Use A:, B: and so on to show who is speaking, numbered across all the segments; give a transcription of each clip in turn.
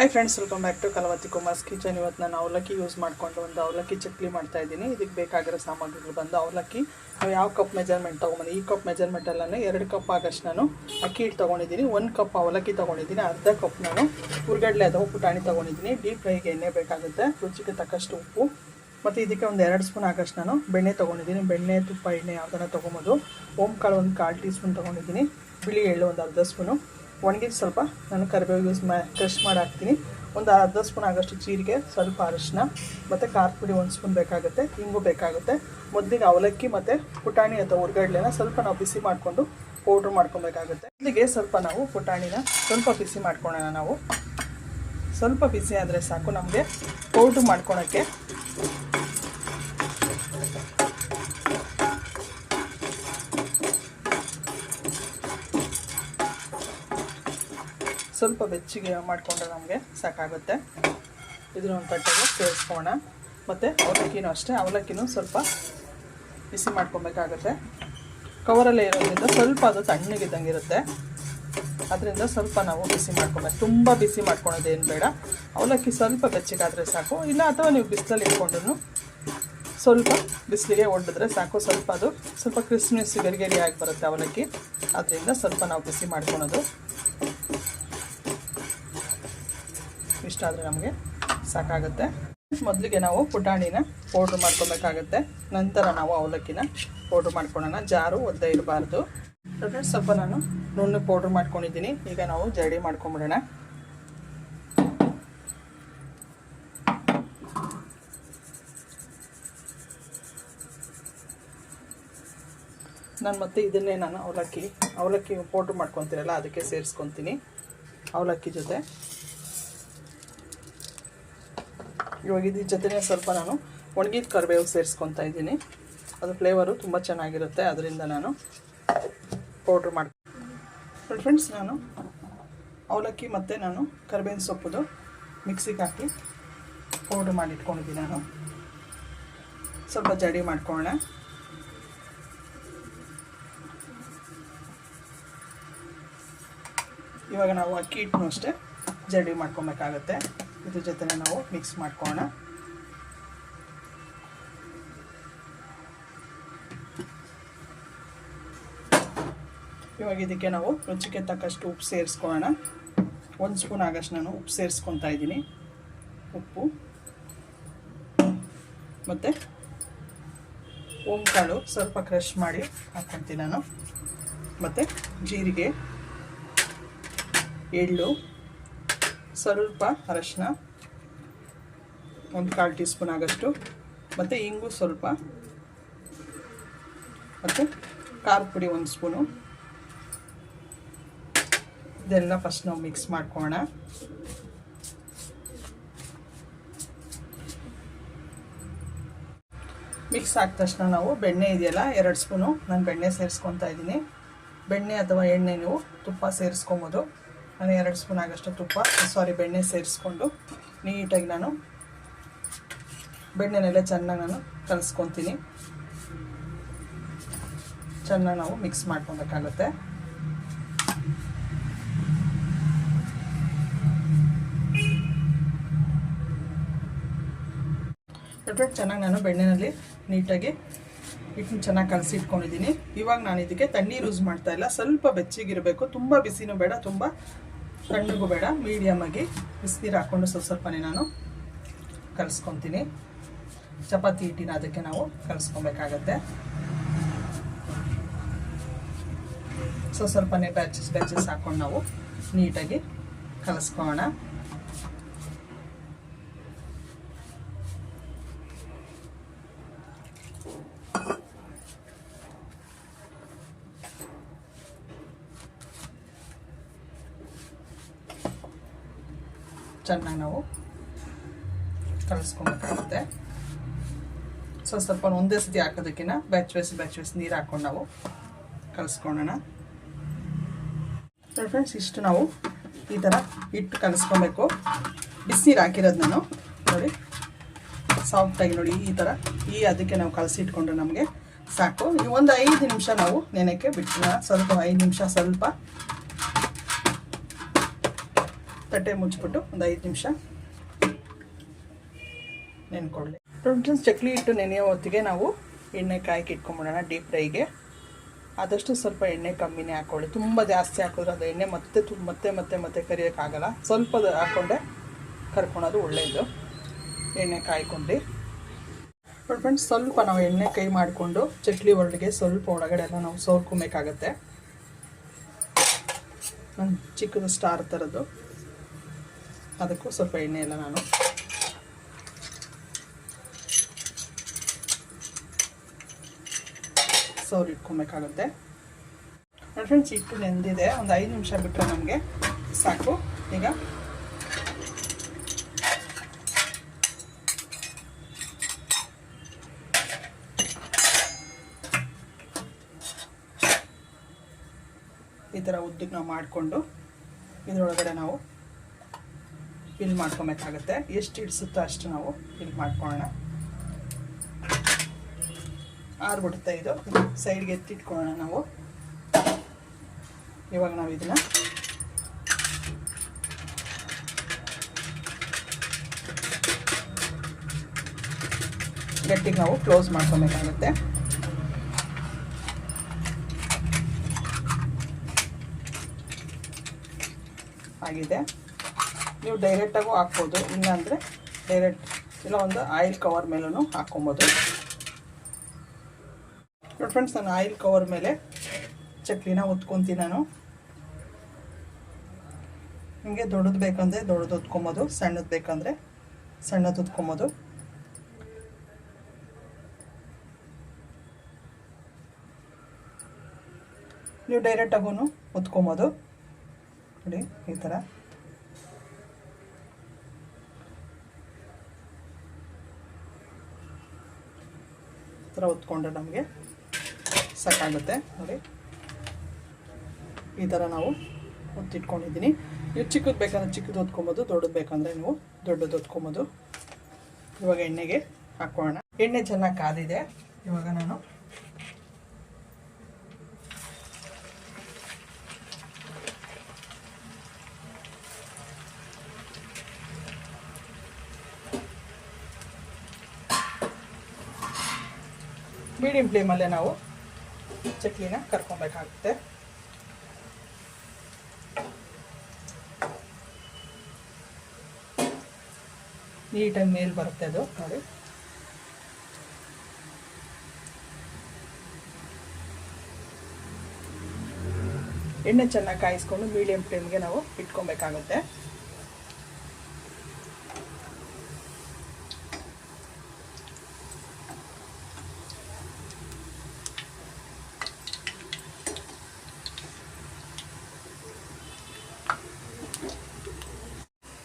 A: Hi friends, welcome back to Kalavathi Kumar's kitchen. ಇವತ್ತು ನಾನು ಅವಲಕ್ಕಿ ಯೂಸ್ ಮಾಡಿಕೊಂಡು ಒಂದು ಅವಲಕ್ಕಿ ಚಕ್ಲಿ ಮಾಡ್ತಾ ಇದ್ದೀನಿ. ಇದಕ್ಕೆ ಬೇಕಾಗಿರೋ ಸಾಮಗ್ರಿಗಳು ಬಂದು ಅವಲಕ್ಕಿ ನಾವು ಯಾವ ಕಪ್ ಮೆಜರ್ಮೆಂಟ್ ತೊಗೊಂಬಂದು ಈ ಕಪ್ ಮೆಜರ್ಮೆಂಟಲ್ಲೇ 2 ಕಪ್ ಆಗಷ್ಟು ನಾನು ಅಕ್ಕಿ ಹಿಟ್ಟು ತೊಗೊಂಡಿದ್ದೀನಿ. 1 ಕಪ್ ಅವಲಕ್ಕಿ ತೊಗೊಂಡಿದ್ದೀನಿ. ಅರ್ಧ ಕಪ್ ನಾನು ಹುರ್ಗಡ್ಲೆ ಅಥವಾ ಪುಟಾಣಿ ತೊಗೊಂಡಿದ್ದೀನಿ. ಡೀಪ್ ಫ್ರೈಗೆ ಎಣ್ಣೆ ಬೇಕಾಗುತ್ತೆ, ರುಚಿಗೆ ತಕ್ಕಷ್ಟು ಉಪ್ಪು, ಮತ್ತು ಇದಕ್ಕೆ ಒಂದು 2 ಸ್ಪೂನ್ ಆಗಷ್ಟು ನಾನು ಬೆಣ್ಣೆ ತೊಗೊಂಡಿದ್ದೀನಿ. ಬೆಣ್ಣೆ, ತುಪ್ಪ, ಎಣ್ಣೆ ಯಾವುದನ್ನು ತೊಗೊಬೋದು. ಓಂಕಾಳು ಒಂದು 1/4 ಟೀ ಸ್ಪೂನ್ ತೊಗೊಂಡಿದ್ದೀನಿ. ಬಿಳಿ ಎಳ್ಳು ಒಂದು ಅರ್ಧ ಸ್ಪೂನು, ಒಣಗಿದ ಸ್ವಲ್ಪ ನಾನು ಕರಿಬೇವು ಕ್ರಷ್ ಮಾಡಿ ಹಾಕ್ತೀನಿ. ಒಂದು ಅರ್ಧ ಸ್ಪೂನ್ ಆಗೋಷ್ಟು ಜೀರಿಗೆ, ಸ್ವಲ್ಪ ಅರಿಶಿನ ಮತ್ತು ಖಾರದ ಪುಡಿ 1 ಸ್ಪೂನ್ ಬೇಕಾಗುತ್ತೆ. ಹಿಂಗು ಬೇಕಾಗುತ್ತೆ. ಮೊದಲಿಗೆ ಅವಲಕ್ಕಿ ಮತ್ತು ಪುಟಾಣಿ ಅಥವಾ ಹುರ್ಗಡ್ಲೆನ ಸ್ವಲ್ಪ ನಾವು ಬಿಸಿ ಮಾಡಿಕೊಂಡು ಪೌಡ್ರ್ ಮಾಡ್ಕೊಬೇಕಾಗುತ್ತೆ. ಇಲ್ಲಿಗೆ ಸ್ವಲ್ಪ ನಾವು ಪುಟಾಣಿನ ಸ್ವಲ್ಪ ಬಿಸಿ ಮಾಡ್ಕೊಳ್ಳೋಣ. ನಾವು ಸ್ವಲ್ಪ ಬಿಸಿ ಆದರೆ ಸಾಕು ನಮಗೆ ಪೌಡ್ರ್ ಮಾಡ್ಕೊಳಕ್ಕೆ. ಸ್ವಲ್ಪ ಬೆಚ್ಚಗೆ ಮಾಡಿಕೊಂಡ್ರೆ ನಮಗೆ ಸಾಕಾಗುತ್ತೆ. ಇದನ್ನ ಒಂದು ತಟ್ಟೆಗೆ ಸೇರಿಸ್ಕೋಣ. ಮತ್ತು ಅವಲಕ್ಕಿನೂ ಅಷ್ಟೇ, ಅವಲಕ್ಕಿನೂ ಸ್ವಲ್ಪ ಬಿಸಿ ಮಾಡ್ಕೊಬೇಕಾಗುತ್ತೆ. ಕವರಲ್ಲೇ ಇರೋದ್ರಿಂದ ಸ್ವಲ್ಪ ಅದು ತಣ್ಣಗಿದ್ದಂಗೆ ಇರುತ್ತೆ. ಅದರಿಂದ ಸ್ವಲ್ಪ ನಾವು ಬಿಸಿ ಮಾಡ್ಕೊಬೇಕು. ತುಂಬ ಬಿಸಿ ಮಾಡ್ಕೊಳೋದೇನು ಬೇಡ. ಅವಲಕ್ಕಿ ಸ್ವಲ್ಪ ಬೆಚ್ಚಗಾದರೆ ಸಾಕು. ಇಲ್ಲ ಅಥವಾ ನೀವು ಬಿಸಿಲಲ್ಲಿ ಇಟ್ಕೊಂಡ್ರು ಸ್ವಲ್ಪ ಬಿಸಿಲಿಗೆ ಒಡ್ಡಿದ್ರೆ ಸಾಕು. ಸ್ವಲ್ಪ ಅದು ಸ್ವಲ್ಪ ಕ್ರಿಸ್ಮಸ್ ಗರಿಗರಿಯಾಗಿ ಬರುತ್ತೆ ಅವಲಕ್ಕಿ. ಅದರಿಂದ ಸ್ವಲ್ಪ ನಾವು ಬಿಸಿ ಮಾಡ್ಕೊಳೋದು ಇಷ್ಟ ಆದರೆ ನಮಗೆ ಸಾಕಾಗುತ್ತೆ. ಮೊದಲಿಗೆ ನಾವು ಪುಟಾಣಿನ ಪೌಡ್ರ್ ಮಾಡ್ಕೊಬೇಕಾಗತ್ತೆ. ನಂತರ ನಾವು ಅವಲಕ್ಕಿನ ಪೌಡ್ರ್ ಮಾಡ್ಕೊಳ್ಳೋಣ. ಜಾರು ಒದ್ದೆ ಇರಬಾರ್ದು. ಸ್ವಲ್ಪ ನಾನು ನುಣ್ಣಗೆ ಪೌಡ್ರ್ ಮಾಡ್ಕೊಂಡಿದ್ದೀನಿ. ಈಗ ನಾವು ಜಡಿ ಮಾಡ್ಕೊಂಬಿಡೋಣ. ನಾನು ಮತ್ತೆ ಇದನ್ನೇ ನಾನು ಅವಲಕ್ಕಿ ಪೌಡ್ರ್ ಮಾಡ್ಕೊತೀರಲ್ಲ ಅದಕ್ಕೆ ಸೇರಿಸ್ಕೊತೀನಿ ಅವಲಕ್ಕಿ ಜೊತೆ. ಇವಾಗ ಇದ್ರ ಜೊತೆನೇ ಸ್ವಲ್ಪ ನಾನು ಒಣಗಿದ ಕರಿಬೇವು ಸೇರಿಸ್ಕೊತಾ ಇದ್ದೀನಿ. ಅದು ಫ್ಲೇವರು ತುಂಬ ಚೆನ್ನಾಗಿರುತ್ತೆ. ಅದರಿಂದ ನಾನು ಪೌಡ್ರ್ ಮಾಡ್ತೀನಿ. ಫ್ರೆಂಡ್ಸ್, ನಾನು ಅವಲಕ್ಕಿ ಮತ್ತು ನಾನು ಕರಿಬೇವಿನ ಸೊಪ್ಪುದು ಮಿಕ್ಸಿಗೆ ಹಾಕಿ ಪೌಡ್ರ್ ಮಾಡಿಟ್ಕೊಂಡಿದ್ದೀನಿ. ನಾನು ಸ್ವಲ್ಪ ಜಡಿ ಮಾಡ್ಕೊಳ್ಳೋಣ. ಇವಾಗ ನಾವು ಅಕ್ಕಿ ಹಿಟ್ಟನ್ನು ಅಷ್ಟೇ ಜಡಿ ಮಾಡ್ಕೊಬೇಕಾಗತ್ತೆ. ಇದ್ರ ಜೊತೆ ನಾವು ಮಿಕ್ಸ್ ಮಾಡ್ಕೊಳ್ಳೋಣ. ಇವಾಗ ಇದಕ್ಕೆ ನಾವು ರುಚಿಗೆ ತಕ್ಕಷ್ಟು ಉಪ್ಪು ಸೇರಿಸ್ಕೊಳ್ಳೋಣ. 1 ಸ್ಪೂನ್ ಆಗಷ್ಟು ನಾನು ಉಪ್ಪು ಸೇರಿಸ್ಕೊತಾ ಇದ್ದೀನಿ. ಉಪ್ಪು ಮತ್ತು ಓಂಕಾಳು ಸ್ವಲ್ಪ ಕ್ರಷ್ ಮಾಡಿ ಹಾಕ್ಕೊತೀನಿ ನಾನು. ಮತ್ತು ಜೀರಿಗೆ, ಎಳ್ಳು, ಸ್ವಲ್ಪ ಅರಶಿನ, ಒಂದು 1/4 ಟೀ ಸ್ಪೂನ್ ಆಗಷ್ಟು, ಮತ್ತು ಇಂಗು ಸ್ವಲ್ಪ, ಮತ್ತು ಖಾರದ ಪುಡಿ 1 ಸ್ಪೂನು. ಇದೆಲ್ಲ ಫಸ್ಟ್ ನಾವು ಮಿಕ್ಸ್ ಮಾಡ್ಕೊಳ್ಳೋಣ. ಮಿಕ್ಸ್ ಆದ ತಕ್ಷಣ ನಾವು ಬೆಣ್ಣೆ ಇದೆಯಲ್ಲ 2 ಸ್ಪೂನು ನಾನು ಬೆಣ್ಣೆ ಸೇರಿಸ್ಕೊತಾ ಇದ್ದೀನಿ. ಬೆಣ್ಣೆ ಅಥವಾ ಎಣ್ಣೆ ನೀವು ತುಪ್ಪ ಸೇರಿಸ್ಕೊಬೋದು. ನಾನು 2 ಸ್ಪೂನ್ ಆಗಷ್ಟು ಬೆಣ್ಣೆ ಸೇರಿಸ್ಕೊಂಡು ನೀಟಾಗಿ ನಾನು ಬೆಣ್ಣೆನೆಲ್ಲ ಚೆನ್ನಾಗಿ ನಾನು ಕಲಿಸ್ಕೊತೀನಿ. ಚೆನ್ನಾಗಿ ನಾವು ಮಿಕ್ಸ್ ಮಾಡ್ಕೊಬೇಕಾಗುತ್ತೆ. ಚೆನ್ನಾಗಿ ನಾನು ಬೆಣ್ಣೆನಲ್ಲಿ ನೀಟಾಗಿ ಹಿಟ್ಟನ್ನು ಚೆನ್ನಾಗಿ ಕಲಸಿ ಇಟ್ಕೊಂಡಿದ್ದೀನಿ. ಇವಾಗ ನಾನು ಇದಕ್ಕೆ ತಣ್ಣೀರು ಯೂಸ್ ಮಾಡ್ತಾ ಇಲ್ಲ. ಸ್ವಲ್ಪ ಬೆಚ್ಚಗಿರಬೇಕು. ತುಂಬ ಬಿಸಿನೂ ಬೇಡ, ತುಂಬ ತಣ್ಣಗೂ ಬೇಡ, ಮೀಡಿಯಮಾಗಿ ಬಿಸಿನೀರು ಹಾಕ್ಕೊಂಡು ಸ್ವಲ್ಪನೇ ನಾನು ಕಲಿಸ್ಕೊತೀನಿ. ಚಪಾತಿ ಹಿಟ್ಟಿನ ಅದಕ್ಕೆ ನಾವು ಕಲಿಸ್ಕೊಬೇಕಾಗತ್ತೆ. ಸ್ವಲ್ಪನೇ ಬ್ಯಾಚಸ್ ಹಾಕ್ಕೊಂಡು ನಾವು ನೀಟಾಗಿ ಕಲಿಸ್ಕೊಳ್ಳೋಣ. ಚೆನ್ನಾಗಿ ನಾವು ಕಲಿಸ್ಕೊಬೇಕಾಗುತ್ತೆ. ಸ್ವಲ್ಪ ಒಂದೇ ಸತಿ ಹಾಕೋದಕ್ಕಿಂತ ಬ್ಯಾಚ್ ವೈಸ್ ನೀರು ಹಾಕ್ಕೊಂಡು ನಾವು ಕಲಿಸ್ಕೊಳ್ಳೋಣ. ಫ್ರೆಂಡ್ಸ್, ಇಷ್ಟು ನಾವು ಈ ಥರ ಹಿಟ್ಟು ಕಲಿಸ್ಕೊಬೇಕು. ಬಿಸಿನೀರು ಹಾಕಿರೋದು ನಾನು ನೋಡಿ ಸಾಫ್ಟಾಗಿ ನೋಡಿ ಈ ಥರ ಅದಕ್ಕೆ ನಾವು ಕಲಸಿಟ್ಕೊಂಡ್ರೆ ನಮಗೆ ಸಾಕು. ಒಂದು 5 ನಿಮಿಷ ನಾವು ನೆನೆಕ್ಕೆ ಬಿಟ್ಟು ಸ್ವಲ್ಪ 5 ನಿಮಿಷ ಸ್ವಲ್ಪ ತಟ್ಟೆ ಮುಚ್ಚಿಬಿಟ್ಟು ಒಂದು 5 ನಿಮಿಷ ನೆನ್ಕೊಳ್ಳಿ. ಫ್ರೆಂಡ್ಸ್, ಚಕ್ಲಿ ಹಿಟ್ಟು ನೆನೆಯೋ ಹೊತ್ತಿಗೆ ನಾವು ಎಣ್ಣೆ ಕಾಯ್ಕೆ ಇಟ್ಕೊಂಬಿಡೋಣ. ಡೀಪ್ ಫ್ರೈಗೆ ಆದಷ್ಟು ಸ್ವಲ್ಪ ಎಣ್ಣೆ ಕಮ್ಮಿನೇ ಹಾಕ್ಕೊಳ್ಳಿ. ತುಂಬ ಜಾಸ್ತಿ ಹಾಕಿದ್ರೆ ಅದು ಎಣ್ಣೆ ಮತ್ತೆ ಕರಿಯೋಕ್ಕಾಗಲ್ಲ. ಸ್ವಲ್ಪ ಹಾಕ್ಕೊಂಡೆ ಕರ್ಕೊಳೋದು ಒಳ್ಳೆಯದು. ಎಣ್ಣೆ ಕಾಯ್ಕೊಂಡು ಫ್ರೆಂಡ್ಸ್, ಸ್ವಲ್ಪ ನಾವು ಎಣ್ಣೆ ಕೈ ಮಾಡಿಕೊಂಡು ಚಕ್ಲಿ ಒಳಗೆ ಸ್ವಲ್ಪ ಒಳಗಡೆ ಎಲ್ಲ ನಾವು ಸೋರ್ಕೊಬೇಕಾಗತ್ತೆ. ಒಂದು ಚಿಕ್ಕದು ಸ್ಟಾರ್ ಥರದ್ದು, ಅದಕ್ಕೂ ಸ್ವಲ್ಪ ಎಣ್ಣೆ ಎಲ್ಲ ನಾನು ಸೌರಿ ಇಟ್ಕೊಬೇಕಾಗುತ್ತೆ. ನೋಡಿ ಫ್ರೆಂಡ್ಸ್, ಹಿಟ್ಟು ನೆಂದಿದೆ. ಒಂದು 5 ನಿಮಿಷ ಬಿಟ್ಟರೆ ನಮಗೆ ಸಾಕು. ಈಗ ಈ ಥರ ಉದ್ದಕ್ಕೆ ನಾವು ಮಾಡಿಕೊಂಡು ಇದರೊಳಗಡೆ ನಾವು ಫಿಲ್ ಮಾಡ್ಕೊಬೇಕಾಗತ್ತೆ. ಎಷ್ಟು ಇಡಿಸುತ್ತೋ ಅಷ್ಟು ನಾವು ಫಿಲ್ ಮಾಡ್ಕೊಳ್ಳೋಣ. ಆರ್ಬಿಡುತ್ತೆ ಇದು. ಸೈಡ್ಗೆ ಎತ್ತಿಟ್ಕೊಳ್ಳೋಣ ನಾವು. ಇವಾಗ ನಾವು ಇದನ್ನು ಗಟ್ಟಿಗೆ ನಾವು ಕ್ಲೋಸ್ ಮಾಡ್ಕೊಬೇಕಾಗುತ್ತೆ. ಆಗಿದೆ. ನೀವು ಡೈರೆಕ್ಟಾಗೂ ಹಾಕ್ಬೋದು, ಇಲ್ಲಾಂದರೆ ಡೈರೆಕ್ಟ್ ಇಲ್ಲ ಒಂದು ಆಯಿಲ್ ಕವರ್ ಮೇಲೂ ಹಾಕ್ಕೊಬೋದು. ನೋಡಿ ಫ್ರೆಂಡ್ಸ್, ನಾನು ಆಯಿಲ್ ಕವರ್ ಮೇಲೆ ಚಕ್ಲಿನ ಹೊತ್ಕೊತೀನಿ ನಾನು. ನಿಮಗೆ ದೊಡ್ಡದು ಬೇಕಂದರೆ ದೊಡ್ಡದು ಹೊತ್ಕೊಬೋದು, ಸಣ್ಣದು ಬೇಕಂದರೆ ಸಣ್ಣದು ಹೊತ್ಕೊಬೋದು. ನೀವು ಡೈರೆಕ್ಟಾಗೂ ಹೊತ್ಕೊಬೋದು. ನೋಡಿ ಈ ಥರ ಹೊತ್ಕೊಂಡ್ರೆ ನಮಗೆ ಸಾಕಾಗುತ್ತೆ. ನೋಡಿ ಈ ಥರ ನಾವು ಹೊತ್ತಿಟ್ಕೊಂಡಿದ್ದೀನಿ. ನೀವು ಚಿಕ್ಕದು ಬೇಕಂದ್ರೆ ಚಿಕ್ಕದು ಹೊತ್ಕೊಬೋದು, ದೊಡ್ಡದು ಬೇಕಂದರೆ ನೀವು ದೊಡ್ಡದು ಹೊತ್ಕೊಬೋದು. ಇವಾಗ ಎಣ್ಣೆಗೆ ಹಾಕ್ಕೊಳ್ಳೋಣ. ಎಣ್ಣೆ ಚೆನ್ನಾಗಿ ಕಾದಿದೆ. ಇವಾಗ ನಾನು ಮೀಡಿಯಂ ಫ್ಲೇಮಲ್ಲೇ ನಾವು ಚಕ್ಲಿನ ಕರ್ಕೊಬೇಕಾಗುತ್ತೆ. ನೀಟಾಗಿ ಮೇಲೆ ಬರುತ್ತೆ ಅದು. ನೋಡಿ ಎಣ್ಣೆ ಚೆನ್ನಾಗಿ ಕಾಯಿಸ್ಕೊಂಡು ಮೀಡಿಯಂ ಫ್ಲೇಮ್ಗೆ ನಾವು ಇಟ್ಕೊಬೇಕಾಗುತ್ತೆ.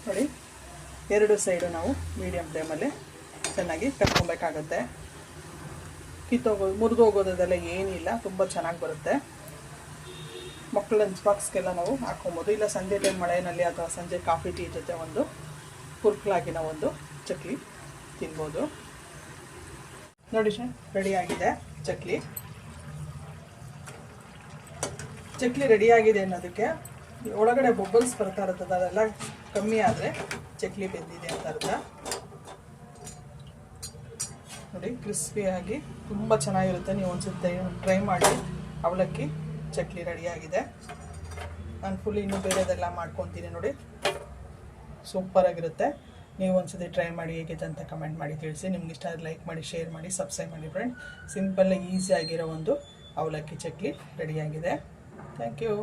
A: ನೋಡಿ, ಎರಡು ಸೈಡು ನಾವು ಮೀಡಿಯಂ ಫ್ಲೇಮಲ್ಲಿ ಚೆನ್ನಾಗಿ ಕರ್ಕೊಬೇಕಾಗುತ್ತೆ. ಮುರಿದೋಗೋದೆಲ್ಲ ಏನಿಲ್ಲ, ತುಂಬ ಚೆನ್ನಾಗಿ ಬರುತ್ತೆ. ಮಕ್ಕಳ ಲಂಚ್ ಬಾಕ್ಸ್ಗೆಲ್ಲ ನಾವು ಹಾಕ್ಕೊಬೋದು. ಇಲ್ಲ ಸಂಜೆ ಟೈಮ್ ಮಳೆಯಲ್ಲಿ ಅಥವಾ ಸಂಜೆ ಕಾಫಿ ಟೀ ಜೊತೆ ಒಂದು ಕುರ್ಕಲಾಗಿನ ಒಂದು ಚಕ್ಲಿ ತಿನ್ಬೋದು. ನೋಡಿ ರೆಡಿಯಾಗಿದೆ ಚಕ್ಲಿ. ಚಕ್ಲಿ ರೆಡಿಯಾಗಿದೆ ಅನ್ನೋದಕ್ಕೆ ಒಳಗಡೆ ಬೊಬ್ಬಲ್ಸ್ ಬರ್ತಾ ಇರ್ತದೆ, ಅದೆಲ್ಲ ಕಮ್ಮಿ ಆದರೆ ಚಕ್ಲಿ ಬೆಂದಿದೆ ಅಂತ ಅರ್ಥ. ನೋಡಿ ಕ್ರಿಸ್ಪಿಯಾಗಿ ತುಂಬ ಚೆನ್ನಾಗಿರುತ್ತೆ. ನೀವು ಒಂದ್ಸತಿ ಟ್ರೈ ಮಾಡಿ. ಅವಲಕ್ಕಿ ಚಕ್ಲಿ ರೆಡಿಯಾಗಿದೆ. ನಾನು ಫುಲ್ ಇನ್ನೂ ಬೇರೆದೆಲ್ಲ ಮಾಡ್ಕೊತೀನಿ. ನೋಡಿ ಸೂಪರಾಗಿರುತ್ತೆ. ನೀವು ಒಂದ್ಸತಿ ಟ್ರೈ ಮಾಡಿ ಹೇಗಿದೆ ಅಂತ ಕಮೆಂಟ್ ಮಾಡಿ ತಿಳಿಸಿ. ನಿಮ್ಗೆ ಇಷ್ಟ ಆದರೆ ಲೈಕ್ ಮಾಡಿ, ಶೇರ್ ಮಾಡಿ, ಸಬ್ಸ್ಕ್ರೈಬ್ ಮಾಡಿ ಫ್ರೆಂಡ್. ಸಿಂಪಲ್ ಈಸಿ ಆಗಿರೋ ಒಂದು ಅವಲಕ್ಕಿ ಚಕ್ಲಿ ರೆಡಿಯಾಗಿದೆ. Thank you.